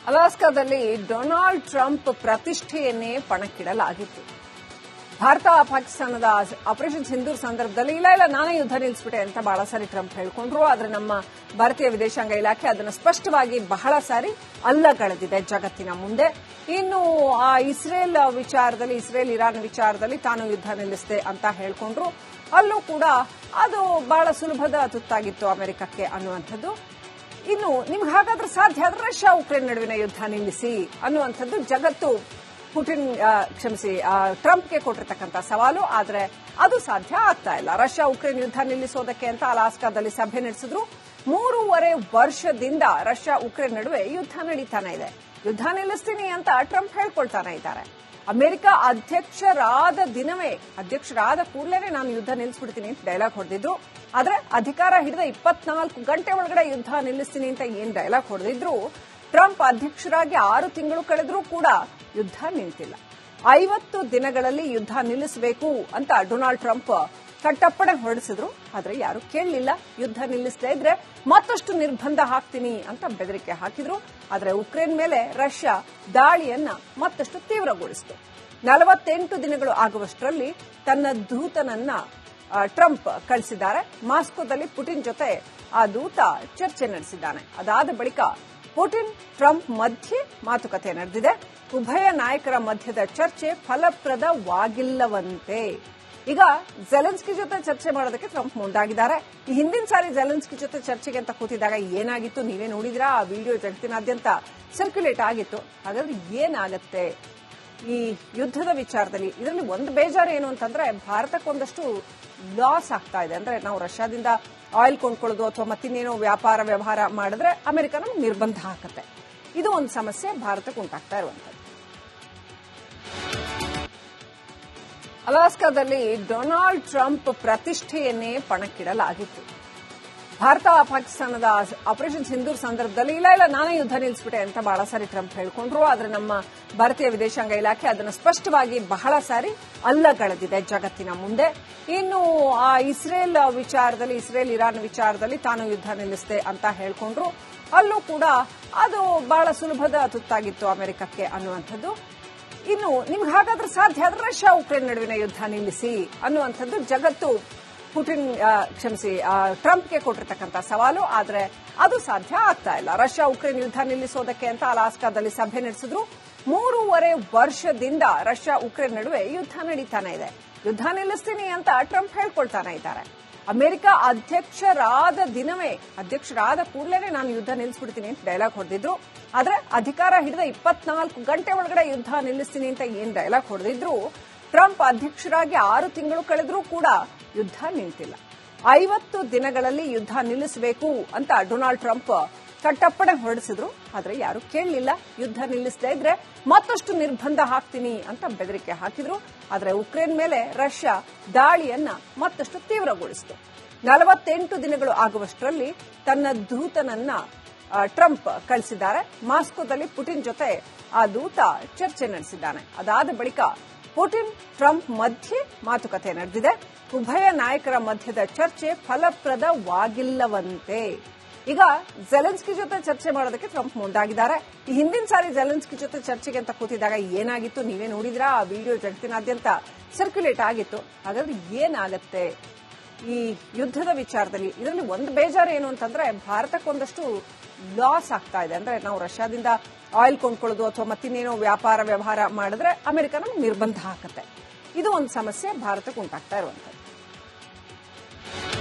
ಅಲಾಸ್ಕಾದಲ್ಲಿ Donald Trump ಪ್ರತಿಷ್ಠೆಯನ್ನೇ ಪಣಕ್ಕಿಡಲಾಗಿತ್ತು. Bharat ಪಾಕಿಸ್ತಾನದ operation Sindoor ಸಂದರ್ಭದಲ್ಲಿ ಇಲ್ಲ ನಾನೇ ಯುದ್ಧ ನಿಲ್ಲಿಸ್ಬಿಟ್ಟೆ ಅಂತ ಬಹಳ ಸಾರಿ ಟ್ರಂಪ್ ಹೇಳ್ಕೊಂಡ್ರು. ಆದ್ರೆ ನಮ್ಮ ಭಾರತೀಯ ವಿದೇಶಾಂಗ ಇಲಾಖೆ ಅದನ್ನು ಸ್ಪಷ್ಟವಾಗಿ ಬಹಳ ಸಾರಿ ಅಲ್ಲಗಳೆದಿದೆ ಜಗತ್ತಿನ ಮುಂದೆ. ಇನ್ನು ಇಸ್ರೇಲ್ ವಿಚಾರದಲ್ಲಿ, ಇಸ್ರೇಲ್ ಇರಾನ್ ವಿಚಾರದಲ್ಲಿ ತಾನು ಯುದ್ಧ ನಿಲ್ಲಿಸಿದೆ ಅಂತ ಹೇಳ್ಕೊಂಡ್ರು. ಅಲ್ಲೂ ಕೂಡ ಅದು ಬಹಳ ಸುಲಭದ ತುತ್ತಾಗಿತ್ತು ಅಮೆರಿಕಕ್ಕೆ ಅನ್ನುವಂಥದ್ದು. ಇನ್ನು ನಿಮ್ಗೆ ಹಾಗಾದ್ರೆ ಸಾಧ್ಯ ಆದ್ರೆ ರಷ್ಯಾ ಉಕ್ರೇನ್ ನಡುವಿನ ಯುದ್ಧ ನಿಲ್ಲಿಸಿ ಅನ್ನುವಂಥದ್ದು ಜಗತ್ತು ಟ್ರಂಪ್ಗೆ ಕೊಟ್ಟಿರ್ತಕ್ಕಂಥ ಸವಾಲು. ಆದ್ರೆ ಅದು ಸಾಧ್ಯ ಆಗ್ತಾ ಇಲ್ಲ. ರಷ್ಯಾ ಉಕ್ರೇನ್ ಯುದ್ಧ ನಿಲ್ಲಿಸೋದಕ್ಕೆ ಅಂತ ಅಲಾಸ್ಕಾದಲ್ಲಿ ಸಭೆ ನಡೆಸಿದ್ರು. 3.5 ವರ್ಷದಿಂದ ರಷ್ಯಾ ಉಕ್ರೇನ್ ನಡುವೆ ಯುದ್ಧ ನಡೀತಾನೆ ಇದೆ. ಯುದ್ಧ ನಿಲ್ಲಿಸ್ತೀನಿ ಅಂತ ಟ್ರಂಪ್ ಹೇಳ್ಕೊಳ್ತಾನೆ ಇದ್ದಾರೆ. ಅಮೆರಿಕ ಅಧ್ಯಕ್ಷರಾದ ಕೂಡಲೇ ನಾನು ಯುದ್ಧ ನಿಲ್ಲಿಸ್ಬಿಡ್ತೀನಿ ಅಂತ ಡೈಲಾಗ್ ಹೊಡೆದಿದ್ರು. ಆದ್ರೆ ಅಧಿಕಾರ ಹಿಡಿದ 24 ಗಂಟೆ ಒಳಗಡೆ ಯುದ್ಧ ನಿಲ್ಲಿಸ್ತೀನಿ ಅಂತ ಏನ್ ಡೈಲಾಗ್ ಹೊಡೆದಿದ್ರು, ಟ್ರಂಪ್ ಅಧ್ಯಕ್ಷರಾಗಿ 6 ತಿಂಗಳು ಕಳೆದ್ರೂ ಕೂಡ ಯುದ್ಧ ನಿಂತಿಲ್ಲ. 50 ದಿನಗಳಲ್ಲಿ ಯುದ್ಧ ನಿಲ್ಲಿಸಬೇಕು ಅಂತ ಡೊನಾಲ್ಡ್ ಟ್ರಂಪ್ ಕಟ್ಟಪ್ಪಣೆ ಹೊರಡಿಸಿದ್ರು. ಆದ್ರೆ ಯಾರು ಕೇಳಲಿಲ್ಲ. ಯುದ್ಧ ನಿಲ್ಲಿಸದೇ ಇದ್ರೆ ಮತ್ತಷ್ಟು ನಿರ್ಬಂಧ ಹಾಕ್ತೀನಿ ಅಂತ ಬೆದರಿಕೆ ಹಾಕಿದ್ರು. ಆದ್ರೆ ಉಕ್ರೇನ್ ಮೇಲೆ ರಷ್ಯಾ ದಾಳಿಯನ್ನ ಮತ್ತಷ್ಟು ತೀವ್ರಗೊಳಿಸಿತು. 48 ದಿನಗಳು ಆಗುವಷ್ಟರಲ್ಲಿ ತನ್ನ ದೂತನನ್ನ ಟ್ರಂಪ್ ಕಳಿಸಿದ್ದಾರೆ. ಮಾಸ್ಕೋದಲ್ಲಿ ಪುಟಿನ್ ಜೊತೆ ಆ ದೂತ ಚರ್ಚೆ ನಡೆಸಿದ್ದಾನೆ. ಅದಾದ ಬಳಿಕ ಪುಟಿನ್ ಟ್ರಂಪ್ ಮಧ್ಯೆ ಮಾತುಕತೆ ನಡೆದಿದೆ. ಉಭಯ ನಾಯಕರ ಮಧ್ಯದ ಚರ್ಚೆ ಫಲಪ್ರದವಾಗಿಲ್ಲವಂತೆ. ಈಗ ಜೆಲೆನ್ಸ್ಕಿ ಜೊತೆ ಚರ್ಚೆ ಮಾಡೋದಕ್ಕೆ ಟ್ರಂಪ್ ಮುಂದಾಗಿದ್ದಾರೆ. ಈ ಹಿಂದಿನ ಸಾರಿ ಜೆಲೆನ್ಸ್ಕಿ ಜೊತೆ ಚರ್ಚೆಗೆ ಅಂತ ಕೂತಿದ್ದಾಗ ಏನಾಗಿತ್ತು ನೀವೇ ನೋಡಿದ್ರಾ? ಆ ವಿಡಿಯೋ ಜಗತ್ತಿನಾದ್ಯಂತ ಸರ್ಕ್ಯುಲೇಟ್ ಆಗಿತ್ತು. ಹಾಗಾದ್ರೆ ಏನಾಗತ್ತೆ ಈ ಯುದ್ಧದ ವಿಚಾರದಲ್ಲಿ? ಇದರಲ್ಲಿ ಒಂದು ಬೇಜಾರು ಏನು ಅಂತಂದ್ರೆ, ಭಾರತಕ್ಕೊಂದಷ್ಟು ಲಾಸ್ ಆಗ್ತಾ ಇದೆ. ಅಂದ್ರೆ ನಾವು ರಷ್ಯಾದಿಂದ ಆಯಿಲ್ ಕೊಂಡ್ಕೊಳ್ಳೋದು ಅಥವಾ ಮತ್ತಿನ್ನೇನೋ ವ್ಯಾಪಾರ ವ್ಯವಹಾರ ಮಾಡಿದ್ರೆ ಅಮೆರಿಕ ನಮ್ಗೆ ನಿರ್ಬಂಧ ಹಾಕತ್ತೆ. ಇದು ಒಂದು ಸಮಸ್ಯೆ ಭಾರತಕ್ಕೆ ಉಂಟಾಗ್ತಾ ಇರುವಂತದ್ದು. ಅಲಾಸ್ಕಾದಲ್ಲಿ ಡೊನಾಲ್ಡ್ ಟ್ರಂಪ್ ಪ್ರತಿಷ್ಠೆಯನ್ನೇ ಪಣಕ್ಕಿಡಲಾಗಿತ್ತು. ಭಾರತ ಪಾಕಿಸ್ತಾನದ ಆಪರೇಷನ್ ಸಿಂಧೂರ್ ಸಂದರ್ಭದಲ್ಲಿ ಇಲ್ಲ ನಾನೇ ಯುದ್ಧ ನಿಲ್ಲಿಸ್ಬಿಟ್ಟೆ ಅಂತ ಬಹಳ ಸಾರಿ ಟ್ರಂಪ್ ಹೇಳ್ಕೊಂಡ್ರು. ಆದ್ರೆ ನಮ್ಮ ಭಾರತೀಯ ವಿದೇಶಾಂಗ ಇಲಾಖೆ ಅದನ್ನು ಸ್ಪಷ್ಟವಾಗಿ ಬಹಳ ಸಾರಿ ಅಲ್ಲಗಳೆದಿದೆ ಜಗತ್ತಿನ ಮುಂದೆ. ಇನ್ನು ಇಸ್ರೇಲ್ ವಿಚಾರದಲ್ಲಿ, ಇಸ್ರೇಲ್ ಇರಾನ್ ವಿಚಾರದಲ್ಲಿ ತಾನು ಯುದ್ಧ ನಿಲ್ಲಿಸಿದೆ ಅಂತ ಹೇಳ್ಕೊಂಡ್ರು. ಅಲ್ಲೂ ಕೂಡ ಅದು ಬಹಳ ಸುಲಭದ ತುತ್ತಾಗಿತ್ತು ಅಮೆರಿಕಕ್ಕೆ ಅನ್ನುವಂಥದ್ದು. ಇನ್ನು ನಿಮ್ಗೆ ಹಾಗಾದ್ರೆ ಸಾಧ್ಯ ಆದ್ರೆ ರಷ್ಯಾ ಉಕ್ರೇನ್ ನಡುವಿನ ಯುದ್ಧ ನಿಲ್ಲಿಸಿ ಅನ್ನುವಂಥದ್ದು ಜಗತ್ತು ಟ್ರಂಪ್ಗೆ ಕೊಟ್ಟಿರ್ತಕ್ಕಂಥ ಸವಾಲು. ಆದ್ರೆ ಅದು ಸಾಧ್ಯ ಆಗ್ತಾ ಇಲ್ಲ. ರಷ್ಯಾ ಉಕ್ರೇನ್ ಯುದ್ಧ ನಿಲ್ಲಿಸೋದಕ್ಕೆ ಅಂತ ಅಲಾಸ್ಕಾದಲ್ಲಿ ಸಭೆ ನಡೆಸಿದ್ರು. 3.5 ವರ್ಷದಿಂದ ರಷ್ಯಾ ಉಕ್ರೇನ್ ನಡುವೆ ಯುದ್ಧ ನಡೀತಾನೆ ಇದೆ. ಯುದ್ಧ ನಿಲ್ಲಿಸ್ತೀನಿ ಅಂತ ಟ್ರಂಪ್ ಹೇಳ್ಕೊಳ್ತಾನೆ ಇದ್ದಾರೆ. ಅಮೆರಿಕ ಅಧ್ಯಕ್ಷರಾದ ಕೂಡಲೇ ನಾನು ಯುದ್ಧ ನಿಲ್ಲಿಸ್ಬಿಡ್ತೀನಿ ಅಂತ ಡೈಲಾಗ್ ಹೊಡೆದಿದ್ರು. ಆದ್ರೆ ಅಧಿಕಾರ ಹಿಡಿದ 24 ಗಂಟೆ ಒಳಗಡೆ ಯುದ್ಧ ನಿಲ್ಲಿಸ್ತೀನಿ ಅಂತ ಏನ್ ಡೈಲಾಗ್ ಹೊಡೆದಿದ್ರು, ಟ್ರಂಪ್ ಅಧ್ಯಕ್ಷರಾಗಿ 6 ತಿಂಗಳು ಕಳೆದ್ರೂ ಕೂಡ ಯುದ್ಧ ನಿಂತಿಲ್ಲ. 50 ದಿನಗಳಲ್ಲಿ ಯುದ್ಧ ನಿಲ್ಲಿಸಬೇಕು ಅಂತ ಡೊನಾಲ್ಡ್ ಟ್ರಂಪ್ ಕಟ್ಟಪ್ಪಣೆ ಹೊರಡಿಸಿದ್ರು. ಆದ್ರೆ ಯಾರು ಕೇಳಲಿಲ್ಲ. ಯುದ್ಧ ನಿಲ್ಲಿಸದೇ ಇದ್ರೆ ಮತ್ತಷ್ಟು ನಿರ್ಬಂಧ ಹಾಕ್ತೀನಿ ಅಂತ ಬೆದರಿಕೆ ಹಾಕಿದ್ರು. ಆದ್ರೆ ಉಕ್ರೇನ್ ಮೇಲೆ ರಷ್ಯಾ ದಾಳಿಯನ್ನ ಮತ್ತಷ್ಟು ತೀವ್ರಗೊಳಿಸಿತು. 48 ದಿನಗಳು ಆಗುವಷ್ಟರಲ್ಲಿ ತನ್ನ ದೂತನನ್ನ ಟ್ರಂಪ್ ಕಳಿಸಿದ್ದಾರೆ. ಮಾಸ್ಕೋದಲ್ಲಿ ಪುಟಿನ್ ಜೊತೆ ಆ ದೂತ ಚರ್ಚೆ ನಡೆಸಿದ್ದಾನೆ. ಅದಾದ ಬಳಿಕ ಪುಟಿನ್ ಟ್ರಂಪ್ ಮಧ್ಯೆ ಮಾತುಕತೆ ನಡೆದಿದೆ. ಉಭಯ ನಾಯಕರ ಮಧ್ಯದ ಚರ್ಚೆ ಫಲಪ್ರದವಾಗಿಲ್ಲವಂತೆ. ಈಗ ಜೆಲೆನ್ಸ್ಕಿ ಜೊತೆ ಚರ್ಚೆ ಮಾಡೋದಕ್ಕೆ ಟ್ರಂಪ್ ಮುಂದಾಗಿದ್ದಾರೆ. ಈ ಹಿಂದಿನ ಸಾರಿ ಜೆಲೆನ್ಸ್ಕಿ ಜೊತೆ ಚರ್ಚೆಗೆ ಅಂತ ಕೂತಿದ್ದಾಗ ಏನಾಗಿತ್ತು ನೀವೇ ನೋಡಿದ್ರಾ? ಆ ವಿಡಿಯೋ ಜಗತ್ತಿನಾದ್ಯಂತ ಸರ್ಕ್ಯುಲೇಟ್ ಆಗಿತ್ತು. ಹಾಗಾದ್ರೆ ಏನಾಗತ್ತೆ ಈ ಯುದ್ಧದ ವಿಚಾರದಲ್ಲಿ? ಇದರಲ್ಲಿ ಒಂದು ಬೇಜಾರು ಏನು ಅಂತಂದ್ರೆ, ಭಾರತಕ್ಕೊಂದಷ್ಟು ಲಾಸ್ ಆಗ್ತಾ ಇದೆ. ಅಂದ್ರೆ ನಾವು ರಷ್ಯಾದಿಂದ ಆಯಿಲ್ ಕೊಂಡ್ಕೊಳ್ಳೋದು ಅಥವಾ ಮತ್ತಿನ್ನೇನೋ ವ್ಯಾಪಾರ ವ್ಯವಹಾರ ಮಾಡಿದ್ರೆ ಅಮೆರಿಕ ನಮ್ಗೆ ನಿರ್ಬಂಧ ಹಾಕತ್ತೆ. ಇದು ಒಂದು ಸಮಸ್ಯೆ ಭಾರತಕ್ಕೆ ಉಂಟಾಗ್ತಾ ಇರುವಂತದ್ದು.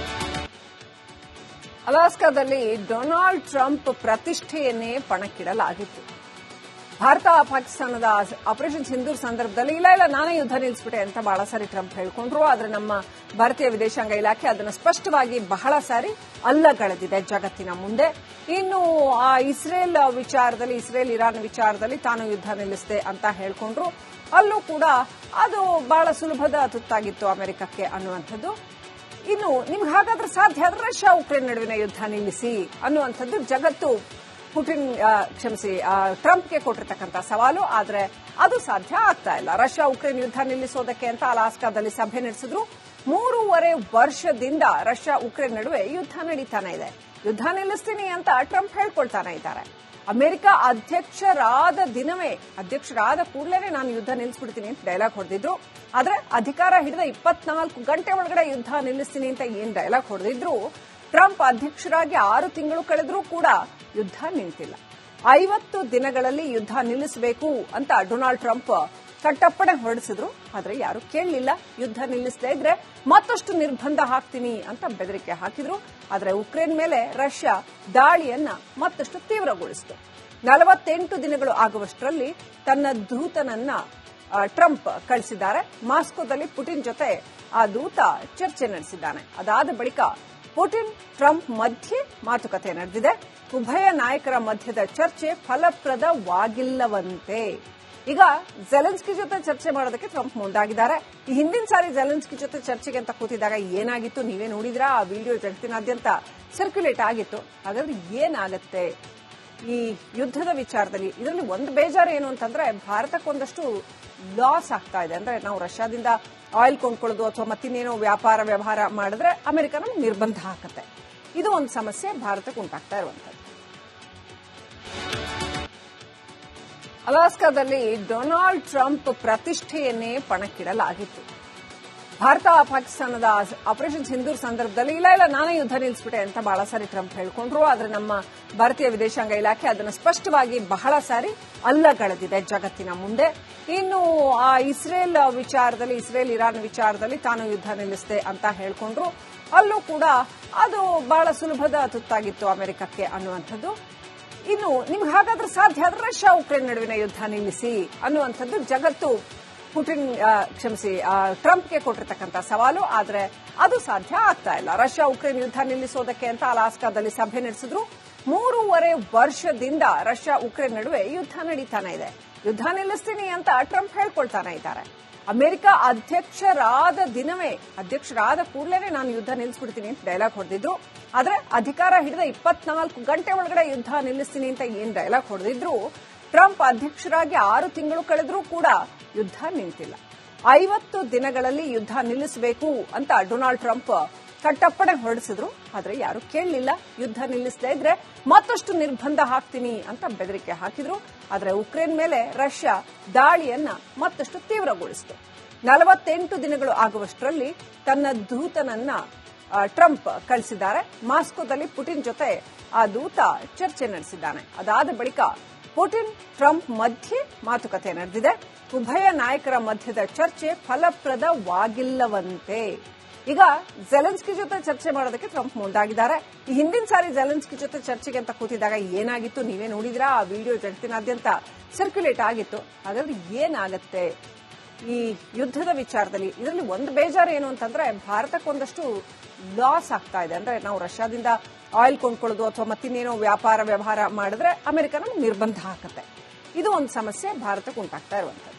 ಅಲಾಸ್ಕಾದಲ್ಲಿ ಡೊನಾಲ್ಡ್ ಟ್ರಂಪ್ ಪ್ರತಿಷ್ಠೆಯನ್ನೇ ಪಣಕ್ಕಿಡಲಾಗಿತ್ತು. ಭಾರತ ಪಾಕಿಸ್ತಾನದ ಆಪರೇಷನ್ ಸಿಂಧೂರ್ ಸಂದರ್ಭದಲ್ಲಿ ಇಲ್ಲ ನಾನೇ ಯುದ್ಧ ನಿಲ್ಲಿಸ್ಬಿಟ್ಟೆ ಅಂತ ಬಹಳ ಸಾರಿ ಟ್ರಂಪ್ ಹೇಳ್ಕೊಂಡ್ರು. ಆದ್ರೆ ನಮ್ಮ ಭಾರತೀಯ ವಿದೇಶಾಂಗ ಇಲಾಖೆ ಅದನ್ನು ಸ್ಪಷ್ಟವಾಗಿ ಬಹಳ ಸಾರಿ ಅಲ್ಲಗಳೆದಿದೆ ಜಗತ್ತಿನ ಮುಂದೆ. ಇನ್ನು ಇಸ್ರೇಲ್ ವಿಚಾರದಲ್ಲಿ, ಇಸ್ರೇಲ್ ಇರಾನ್ ವಿಚಾರದಲ್ಲಿ ತಾನು ಯುದ್ಧ ನಿಲ್ಲಿಸಿದೆ ಅಂತ ಹೇಳ್ಕೊಂಡ್ರು. ಅಲ್ಲೂ ಕೂಡ ಅದು ಬಹಳ ಸುಲಭದ ತುತ್ತಾಗಿತ್ತು ಅಮೆರಿಕಕ್ಕೆ ಅನ್ನುವಂಥದ್ದು. ಇನ್ನು ನಿಮ್ಗೆ ಹಾಗಾದ್ರೆ ಸಾಧ್ಯ ಆದ್ರೆ ರಷ್ಯಾ ಉಕ್ರೇನ್ ನಡುವಿನ ಯುದ್ಧ ನಿಲ್ಲಿಸಿ ಅನ್ನುವಂಥದ್ದು ಜಗತ್ತು ಟ್ರಂಪ್ಗೆ ಕೊಟ್ಟಿರ್ತಕ್ಕಂಥ ಸವಾಲು. ಆದ್ರೆ ಅದು ಸಾಧ್ಯ ಆಗ್ತಾ ಇಲ್ಲ. ರಷ್ಯಾ ಉಕ್ರೇನ್ ಯುದ್ಧ ನಿಲ್ಲಿಸೋದಕ್ಕೆ ಅಂತ ಅಲಾಸ್ಕಾದಲ್ಲಿ ಸಭೆ ನಡೆಸಿದ್ರು. 3.5 ವರ್ಷದಿಂದ ರಷ್ಯಾ ಉಕ್ರೇನ್ ನಡುವೆ ಯುದ್ಧ ನಡೀತಾನೆ ಇದೆ. ಯುದ್ಧ ನಿಲ್ಲಿಸ್ತೀನಿ ಅಂತ ಟ್ರಂಪ್ ಹೇಳ್ಕೊಳ್ತಾನೆ ಇದ್ದಾರೆ. ಅಮೆರಿಕ ಅಧ್ಯಕ್ಷರಾದ ಕೂಡಲೇ ನಾನು ಯುದ್ಧ ನಿಲ್ಲಿಸ್ಬಿಡ್ತೀನಿ ಅಂತ ಡೈಲಾಗ್ ಹೊಡೆದಿದ್ರು. ಆದ್ರೆ ಅಧಿಕಾರ ಹಿಡಿದ 24 ಗಂಟೆ ಒಳಗಡೆ ಯುದ್ಧ ನಿಲ್ಲಿಸ್ತೀನಿ ಅಂತ ಏನ್ ಡೈಲಾಗ್ ಹೊಡೆದಿದ್ರು, ಟ್ರಂಪ್ ಅಧ್ಯಕ್ಷರಾಗಿ 6 ತಿಂಗಳು ಕಳೆದ್ರೂ ಕೂಡ ಯುದ್ಧ ನಿಂತಿಲ್ಲ. 50 ದಿನಗಳಲ್ಲಿ ಯುದ್ಧ ನಿಲ್ಲಿಸಬೇಕು ಅಂತ ಡೊನಾಲ್ಡ್ ಟ್ರಂಪ್ ಕಟ್ಟಪ್ಪಣೆ ಹೊರಡಿಸಿದ್ರು. ಆದ್ರೆ ಯಾರು ಕೇಳಲಿಲ್ಲ. ಯುದ್ಧ ನಿಲ್ಲಿಸದೇ ಇದ್ರೆ ಮತ್ತಷ್ಟು ನಿರ್ಬಂಧ ಹಾಕ್ತೀನಿ ಅಂತ ಬೆದರಿಕೆ ಹಾಕಿದ್ರು. ಆದ್ರೆ ಉಕ್ರೇನ್ ಮೇಲೆ ರಷ್ಯಾ ದಾಳಿಯನ್ನ ಮತ್ತಷ್ಟು ತೀವ್ರಗೊಳಿಸಿತು. 48 ದಿನಗಳು ಆಗುವಷ್ಟರಲ್ಲಿ ತನ್ನ ದೂತನನ್ನ ಟ್ರಂಪ್ ಕಳಿಸಿದ್ದಾರೆ. ಮಾಸ್ಕೋದಲ್ಲಿ ಪುಟಿನ್ ಜೊತೆ ಆ ದೂತ ಚರ್ಚೆ ನಡೆಸಿದ್ದಾನೆ. ಅದಾದ ಬಳಿಕ ಪುಟಿನ್ ಟ್ರಂಪ್ ಮಧ್ಯೆ ಮಾತುಕತೆ ನಡೆದಿದೆ. ಉಭಯ ನಾಯಕರ ಮಧ್ಯದ ಚರ್ಚೆ ಫಲಪ್ರದವಾಗಿಲ್ಲವಂತೆ. ಈಗ ಜೆಲೆನ್ಸ್ಕಿ ಜೊತೆ ಚರ್ಚೆ ಮಾಡೋದಕ್ಕೆ ಟ್ರಂಪ್ ಮುಂದಾಗಿದ್ದಾರೆ. ಈ ಹಿಂದಿನ ಸಾರಿ ಜೆಲೆನ್ಸ್ಕಿ ಜೊತೆ ಚರ್ಚೆಗೆ ಅಂತ ಕೂತಿದಾಗ ಏನಾಗಿತ್ತು ನೀವೇ ನೋಡಿದ್ರಾ? ಆ ವಿಡಿಯೋ ಜಗತ್ತಿನಾದ್ಯಂತ ಸರ್ಕ್ಯುಲೇಟ್ ಆಗಿತ್ತು. ಹಾಗಾದ್ರೆ ಏನಾಗುತ್ತೆ ಈ ಯುದ್ಧದ ವಿಚಾರದಲ್ಲಿ? ಇದರಲ್ಲಿ ಒಂದು ಬೇಜಾರು ಏನು ಅಂತಂದ್ರೆ, ಭಾರತಕ್ಕೊಂದಷ್ಟು ಲಾಸ್ ಆಗ್ತಾ ಇದೆ. ಅಂದ್ರೆ ನಾವು ರಷ್ಯಾದಿಂದ ಆಯಿಲ್ ಕೊಂಡ್ಕೊಳ್ಳೋದು ಅಥವಾ ಮತ್ತಿನ್ನೇನೋ ವ್ಯವಹಾರ ಮಾಡಿದ್ರೆ ಅಮೆರಿಕ ನಮ್ಗೆ ನಿರ್ಬಂಧ ಹಾಕತ್ತೆ. ಇದು ಒಂದು ಸಮಸ್ಯೆ ಭಾರತಕ್ಕೆ ಉಂಟಾಗ್ತಾ ಇರುವಂತದ್ದು. ಅಲಾಸ್ಕಾದಲ್ಲಿ ಡೊನಾಲ್ಡ್ ಟ್ರಂಪ್ ಪ್ರತಿಷ್ಠೆಯನ್ನೇ ಪಣಕ್ಕಿಡಲಾಗಿತ್ತು. ಭಾರತ ಪಾಕಿಸ್ತಾನದ ಆಪರೇಷನ್ ಸಿಂಧೂರ್ ಸಂದರ್ಭದಲ್ಲಿ ಇಲ್ಲ ನಾನೇ ಯುದ್ಧ ನಿಲ್ಲಿಸ್ಬಿಟ್ಟೆ ಅಂತ ಬಹಳ ಸಾರಿ ಟ್ರಂಪ್ ಹೇಳ್ಕೊಂಡ್ರು. ಆದ್ರೆ ನಮ್ಮ ಭಾರತೀಯ ವಿದೇಶಾಂಗ ಇಲಾಖೆ ಅದನ್ನು ಸ್ಪಷ್ಟವಾಗಿ ಬಹಳ ಸಾರಿ ಅಲ್ಲಗಳೆದಿದೆ ಜಗತ್ತಿನ ಮುಂದೆ. ಇನ್ನು ಆ ಇಸ್ರೇಲ್ ಇರಾನ್ ವಿಚಾರದಲ್ಲಿ ತಾನು ಯುದ್ಧ ನಿಲ್ಲಿಸಿದೆ ಅಂತ ಹೇಳ್ಕೊಂಡ್ರು. ಅಲ್ಲೂ ಕೂಡ ಅದು ಬಹಳ ಸುಲಭದ ತುತ್ತಾಗಿತ್ತು ಅಮೆರಿಕಕ್ಕೆ ಅನ್ನುವಂಥದ್ದು. ಇನ್ನು ನಿಮ್ಗೆ ಹಾಗಾದ್ರೆ ಸಾಧ್ಯ ಆದ್ರೆ ರಷ್ಯಾ ಉಕ್ರೇನ್ ನಡುವಿನ ಯುದ್ಧ ನಿಲ್ಲಿಸಿ ಅನ್ನುವಂಥದ್ದು ಜಗತ್ತು ಟ್ರಂಪ್ಗೆ ಕೊಟ್ಟಿರ್ತಕ್ಕಂಥ ಸವಾಲು. ಆದ್ರೆ ಅದು ಸಾಧ್ಯ ಆಗ್ತಾ ಇಲ್ಲ. ರಷ್ಯಾ ಉಕ್ರೇನ್ ಯುದ್ಧ ನಿಲ್ಲಿಸೋದಕ್ಕೆ ಅಂತ ಅಲಾಸ್ಕಾದಲ್ಲಿ ಸಭೆ ನಡೆಸಿದ್ರು. 3.5 ವರ್ಷದಿಂದ ರಷ್ಯಾ ಉಕ್ರೇನ್ ನಡುವೆ ಯುದ್ಧ ನಡೀತಾನೆ ಇದೆ. ಯುದ್ಧ ನಿಲ್ಲಿಸ್ತೀನಿ ಅಂತ ಟ್ರಂಪ್ ಹೇಳ್ಕೊಳ್ತಾನೆ ಇದ್ದಾರೆ. ಅಮೆರಿಕ ಅಧ್ಯಕ್ಷರಾದ ಕೂಡಲೇ ನಾನು ಯುದ್ಧ ನಿಲ್ಲಿಸ್ಬಿಡ್ತೀನಿ ಅಂತ ಡೈಲಾಗ್ ಹೊಡೆದಿದ್ರು. ಆದ್ರೆ ಅಧಿಕಾರ ಹಿಡಿದ 24 ಗಂಟೆ ಒಳಗಡೆ ಯುದ್ಧ ನಿಲ್ಲಿಸ್ತೀನಿ ಅಂತ ಏನ್ ಡೈಲಾಗ್ ಹೊಡೆದಿದ್ರು, ಟ್ರಂಪ್ ಅಧ್ಯಕ್ಷರಾಗಿ 6 ತಿಂಗಳು ಕಳೆದ್ರೂ ಕೂಡ ಯುದ್ಧ ನಿಂತಿಲ್ಲ. 50 ದಿನಗಳಲ್ಲಿ ಯುದ್ಧ ನಿಲ್ಲಿಸಬೇಕು ಅಂತ ಡೊನಾಲ್ಡ್ ಟ್ರಂಪ್ ಕಟ್ಟಪ್ಪಣೆ ಹೊರಡಿಸಿದ್ರು. ಆದ್ರೆ ಯಾರು ಕೇಳಲಿಲ್ಲ. ಯುದ್ಧ ನಿಲ್ಲಿಸದೇ ಇದ್ರೆ ಮತ್ತಷ್ಟು ನಿರ್ಬಂಧ ಹಾಕ್ತೀನಿ ಅಂತ ಬೆದರಿಕೆ ಹಾಕಿದ್ರು. ಆದ್ರೆ ಉಕ್ರೇನ್ ಮೇಲೆ ರಷ್ಯಾ ದಾಳಿಯನ್ನ ಮತ್ತಷ್ಟು ತೀವ್ರಗೊಳಿಸಿತು. 48 ದಿನಗಳು ಆಗುವಷ್ಟರಲ್ಲಿ ತನ್ನ ದೂತನನ್ನ ಟ್ರಂಪ್ ಕಳಿಸಿದ್ದಾರೆ. ಮಾಸ್ಕೋದಲ್ಲಿ ಪುಟಿನ್ ಜೊತೆ ಆ ದೂತ ಚರ್ಚೆ ನಡೆಸಿದ್ದಾನೆ. ಅದಾದ ಬಳಿಕ ಪುಟಿನ್ ಟ್ರಂಪ್ ಮಧ್ಯೆ ಮಾತುಕತೆ ನಡೆದಿದೆ. ಉಭಯ ನಾಯಕರ ಮಧ್ಯದ ಚರ್ಚೆ ಫಲಪ್ರದವಾಗಿಲ್ಲವಂತೆ. ಈಗ ಜೆಲೆನ್ಸ್ಕಿ ಜೊತೆ ಚರ್ಚೆ ಮಾಡೋದಕ್ಕೆ ಟ್ರಂಪ್ ಮುಂದಾಗಿದ್ದಾರೆ. ಈ ಹಿಂದಿನ ಸಾರಿ ಜೆಲೆನ್ಸ್ಕಿ ಜೊತೆ ಚರ್ಚೆಗೆ ಅಂತ ಕೂತಿದಾಗ ಏನಾಗಿತ್ತು ನೀವೇ ನೋಡಿದ್ರಾ? ಆ ವಿಡಿಯೋ ಜಗತ್ತಿನಾದ್ಯಂತ ಸರ್ಕ್ಯುಲೇಟ್ ಆಗಿತ್ತು. ಹಾಗಾದ್ರೆ ಏನಾಗುತ್ತೆ ಈ ಯುದ್ಧದ ವಿಚಾರದಲ್ಲಿ? ಇದರಲ್ಲಿ ಒಂದು ಬೇಜಾರು ಏನು ಅಂತಂದ್ರೆ, ಭಾರತಕ್ಕೊಂದಷ್ಟು ಲಾಸ್ ಆಗ್ತಾ ಇದೆ. ಅಂದ್ರೆ ನಾವು ರಷ್ಯಾದಿಂದ ಆಯಿಲ್ ಕೊಂಡ್ಕೊಳ್ಳೋದು ಅಥವಾ ಮತ್ತಿನ್ನೇನೋ ವ್ಯವಹಾರ ಮಾಡಿದ್ರೆ ಅಮೆರಿಕ ನಮ್ಗೆ ನಿರ್ಬಂಧ ಹಾಕತ್ತೆ. ಇದು ಒಂದು ಸಮಸ್ಯೆ ಭಾರತಕ್ಕೆ ಉಂಟಾಗ್ತಾ ಇರುವಂತದ್ದು.